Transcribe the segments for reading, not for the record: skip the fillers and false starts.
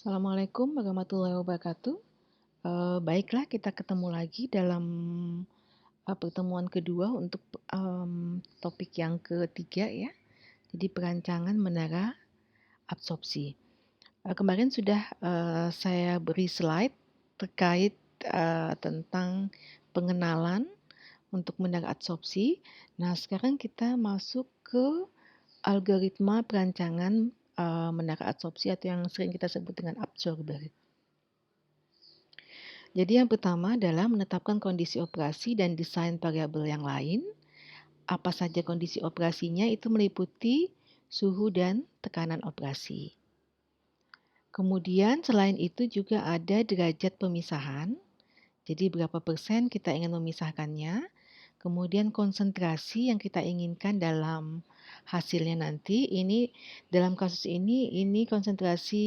Assalamualaikum warahmatullahi wabarakatuh. Baiklah kita ketemu lagi dalam, pertemuan kedua untuk, topik yang ketiga ya, jadi perancangan menara absorpsi. Kemarin sudah, saya beri slide terkait, tentang pengenalan untuk menara absorpsi. Nah, sekarang kita masuk ke algoritma perancangan, menara absorpsi atau yang sering kita sebut dengan absorber. Jadi yang pertama adalah menetapkan kondisi operasi dan desain variabel yang lain. Apa saja kondisi operasinya itu meliputi suhu dan tekanan operasi. Kemudian selain itu juga ada derajat pemisahan. Jadi berapa persen kita ingin memisahkannya. Kemudian konsentrasi yang kita inginkan dalam hasilnya nanti. Ini dalam kasus ini konsentrasi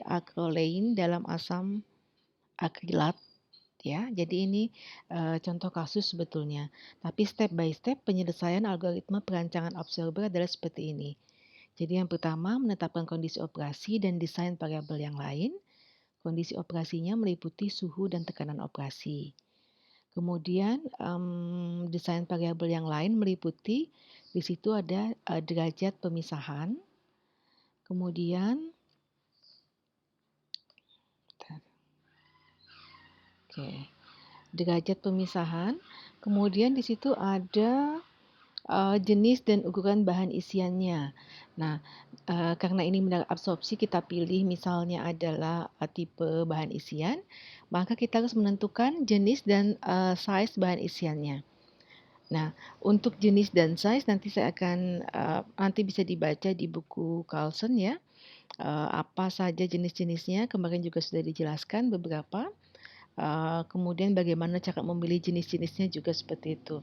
acrolein dalam asam akrilat. Ya, jadi ini, contoh kasus sebetulnya. Tapi step by step penyelesaian algoritma perancangan absorber adalah seperti ini. Jadi yang pertama menetapkan kondisi operasi dan desain variabel yang lain. Kondisi operasinya meliputi suhu dan tekanan operasi. Kemudian, desain variabel yang lain meliputi di situ ada, derajat pemisahan. Kemudian oke, derajat pemisahan. Kemudian di situ ada jenis dan ukuran bahan isiannya. Nah, karena ini menara absorpsi kita pilih misalnya adalah, tipe bahan isian, maka kita harus menentukan jenis dan, size bahan isiannya. Nah, untuk jenis dan size nanti saya akan, nanti bisa dibaca di buku Carlson ya, apa saja jenis-jenisnya, kemarin juga sudah dijelaskan beberapa, kemudian bagaimana cara memilih jenis-jenisnya juga seperti itu.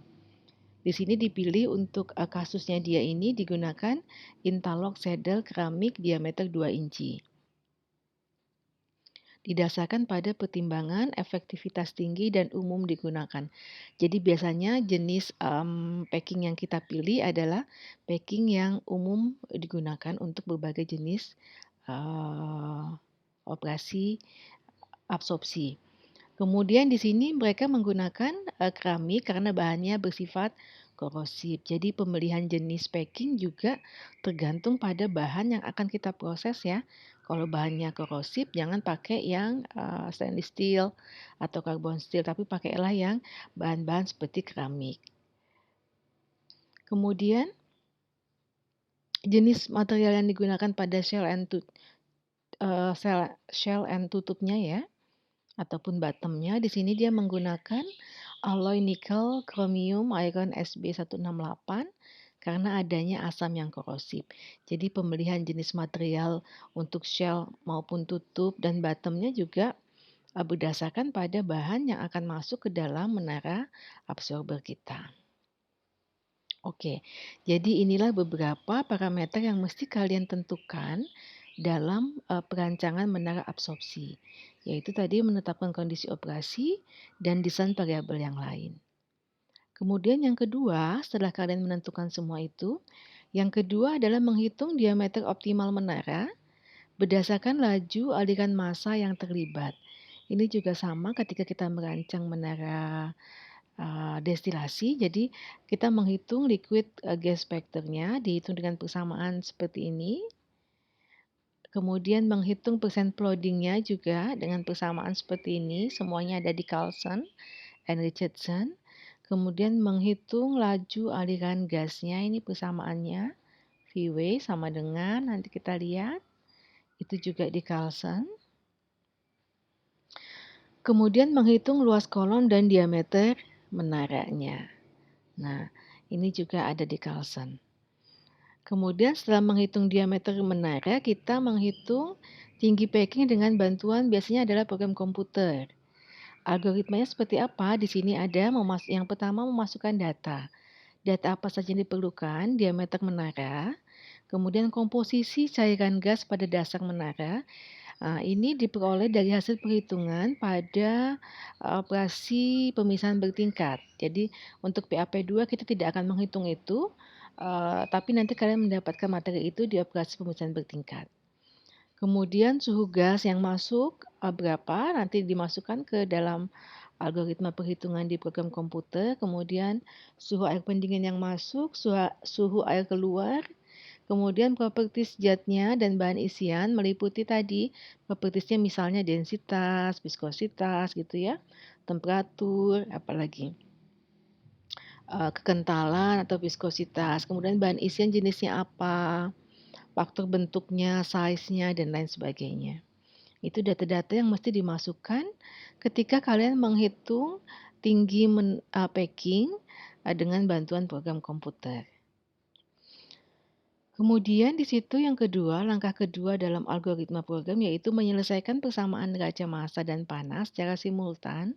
Di sini dipilih untuk, kasusnya dia ini digunakan interlock saddle keramik diameter 2 inci. Didasarkan pada pertimbangan efektivitas tinggi dan umum digunakan. Jadi biasanya jenis, packing yang kita pilih adalah packing yang umum digunakan untuk berbagai jenis, eee, operasi absorpsi. Kemudian di sini mereka menggunakan, keramik karena bahannya bersifat korosif. Jadi pemilihan jenis packing juga tergantung pada bahan yang akan kita proses ya. Kalau bahannya korosif jangan pakai yang, stainless steel atau carbon steel, tapi pakailah yang bahan-bahan seperti keramik. Kemudian jenis material yang digunakan pada shell and tutupnya ya, ataupun bottom-nya. Di sini dia menggunakan alloy nikel, kromium, iron Sb168 karena adanya asam yang korosif. Jadi pemilihan jenis material untuk shell maupun tutup dan bottom-nya juga berdasarkan pada bahan yang akan masuk ke dalam menara absorber kita. Oke, jadi inilah beberapa parameter yang mesti kalian tentukan dalam perancangan menara absorpsi, yaitu tadi menetapkan kondisi operasi dan desain variabel yang lain. Kemudian yang kedua, setelah kalian menentukan semua itu, yang kedua adalah menghitung diameter optimal menara berdasarkan laju aliran massa yang terlibat. Ini juga sama ketika kita merancang menara destilasi. Jadi kita menghitung liquid, gas factor-nya dihitung dengan persamaan seperti ini. Kemudian menghitung persen plotting-nya juga dengan persamaan seperti ini, semuanya ada di Carlson and Richardson. Kemudian menghitung laju aliran gasnya, ini persamaannya V-way sama dengan, nanti kita lihat, itu juga di Carlson. Kemudian menghitung luas kolom dan diameter menaranya. Nah, ini juga ada di Carlson. Kemudian setelah menghitung diameter menara, kita menghitung tinggi packing dengan bantuan biasanya adalah program komputer. Algoritmanya seperti apa? Di sini ada yang pertama memasukkan data. Data apa saja yang diperlukan, diameter menara, kemudian komposisi cairan gas pada dasar menara. Ini diperoleh dari hasil perhitungan pada operasi pemisahan bertingkat. Jadi untuk PAP2 kita tidak akan menghitung itu, tapi nanti kalian mendapatkan materi itu di operasi pemisahan bertingkat. Kemudian suhu gas yang masuk, berapa, nanti dimasukkan ke dalam algoritma perhitungan di program komputer, kemudian suhu air pendingin yang masuk, suhu air keluar, kemudian properties zatnya dan bahan isian meliputi tadi propertiesnya misalnya densitas, viskositas gitu ya, temperatur, apalagi kekentalan atau viskositas, kemudian bahan isian jenisnya apa, faktor bentuknya, size-nya, dan lain sebagainya. Itu data-data yang mesti dimasukkan ketika kalian menghitung tinggi packing dengan bantuan program komputer. Kemudian di situ yang kedua, langkah kedua dalam algoritma program yaitu menyelesaikan persamaan neraca massa dan panas secara simultan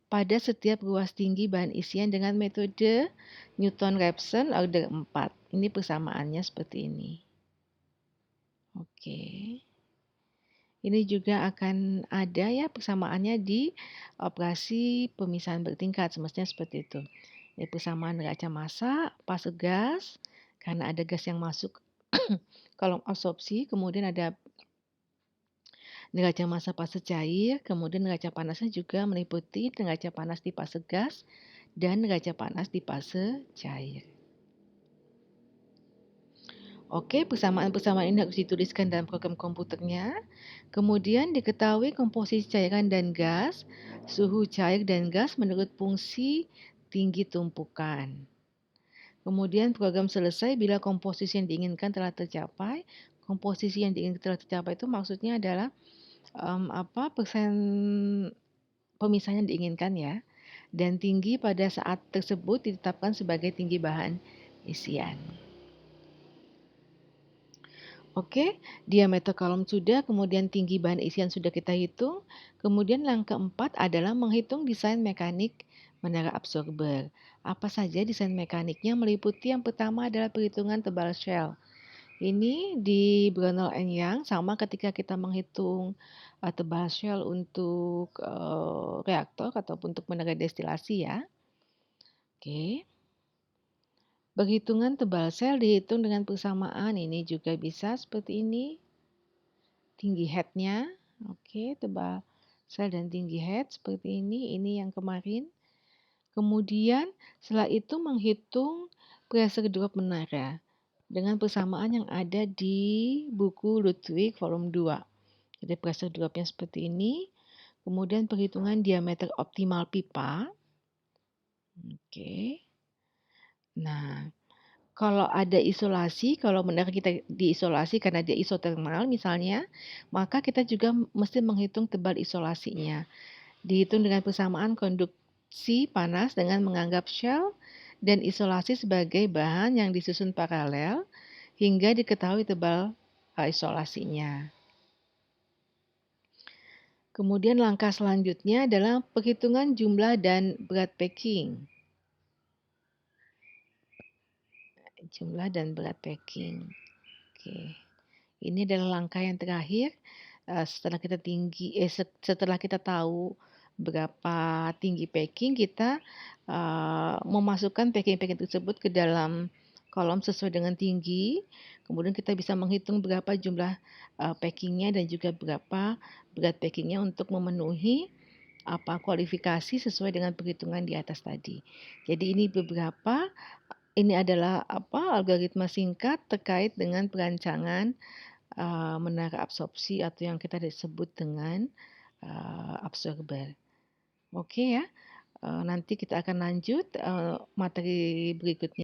pada setiap ruas tinggi bahan isian dengan metode Newton-Raphson order 4. Ini persamaannya seperti ini. Oke. Ini juga akan ada ya persamaannya di operasi pemisahan bertingkat, semestinya seperti itu. Ya, persamaan neraca massa, fase gas, karena ada gas yang masuk kolom absorpsi, kemudian ada neraca massa fase cair, kemudian neraca panasnya juga meliputi neraca panas di fase gas dan neraca panas di fase cair. Oke, persamaan-persamaan ini harus dituliskan dalam program komputernya. Kemudian diketahui komposisi cairan dan gas, suhu cair dan gas menurut fungsi tinggi tumpukan. Kemudian program selesai bila komposisi yang diinginkan telah tercapai. Komposisi yang diinginkan telah tercapai itu maksudnya adalah persen pemisahan yang diinginkan ya. Dan tinggi pada saat tersebut ditetapkan sebagai tinggi bahan isian. Oke, diameter kolom sudah, kemudian tinggi bahan isian sudah kita hitung. Kemudian langkah keempat adalah menghitung desain mekanik menara absorber. Apa saja desain mekaniknya meliputi yang pertama adalah perhitungan tebal shell. Ini di Brunel and Young sama ketika kita menghitung tebal shell untuk reaktor ataupun untuk menara destilasi ya. Oke. Perhitungan tebal sel dihitung dengan persamaan, ini juga bisa seperti ini. Tinggi head-nya, oke, tebal sel dan tinggi head seperti ini yang kemarin. Kemudian setelah itu menghitung pressure drop menara dengan persamaan yang ada di buku Ludwig volume 2. Jadi pressure drop-nya seperti ini. Kemudian perhitungan diameter optimal pipa. Oke. Nah, kalau ada isolasi, kalau menara kita diisolasi karena dia isotermal misalnya, maka kita juga mesti menghitung tebal isolasinya. Dihitung dengan persamaan konduksi panas dengan menganggap shell dan isolasi sebagai bahan yang disusun paralel hingga diketahui tebal isolasinya. Kemudian langkah selanjutnya adalah perhitungan jumlah dan berat packing. Jumlah dan berat packing. Oke. Ini adalah langkah yang terakhir setelah kita tahu berapa tinggi packing, kita memasukkan packing-packing tersebut ke dalam kolom sesuai dengan tinggi. Kemudian kita bisa menghitung berapa jumlah packingnya dan juga berapa berat packingnya untuk memenuhi kualifikasi sesuai dengan perhitungan di atas tadi. Jadi ini adalah algoritma singkat terkait dengan perancangan menara absorpsi atau yang kita sebut dengan absorber. Oke ya, nanti kita akan lanjut materi berikutnya.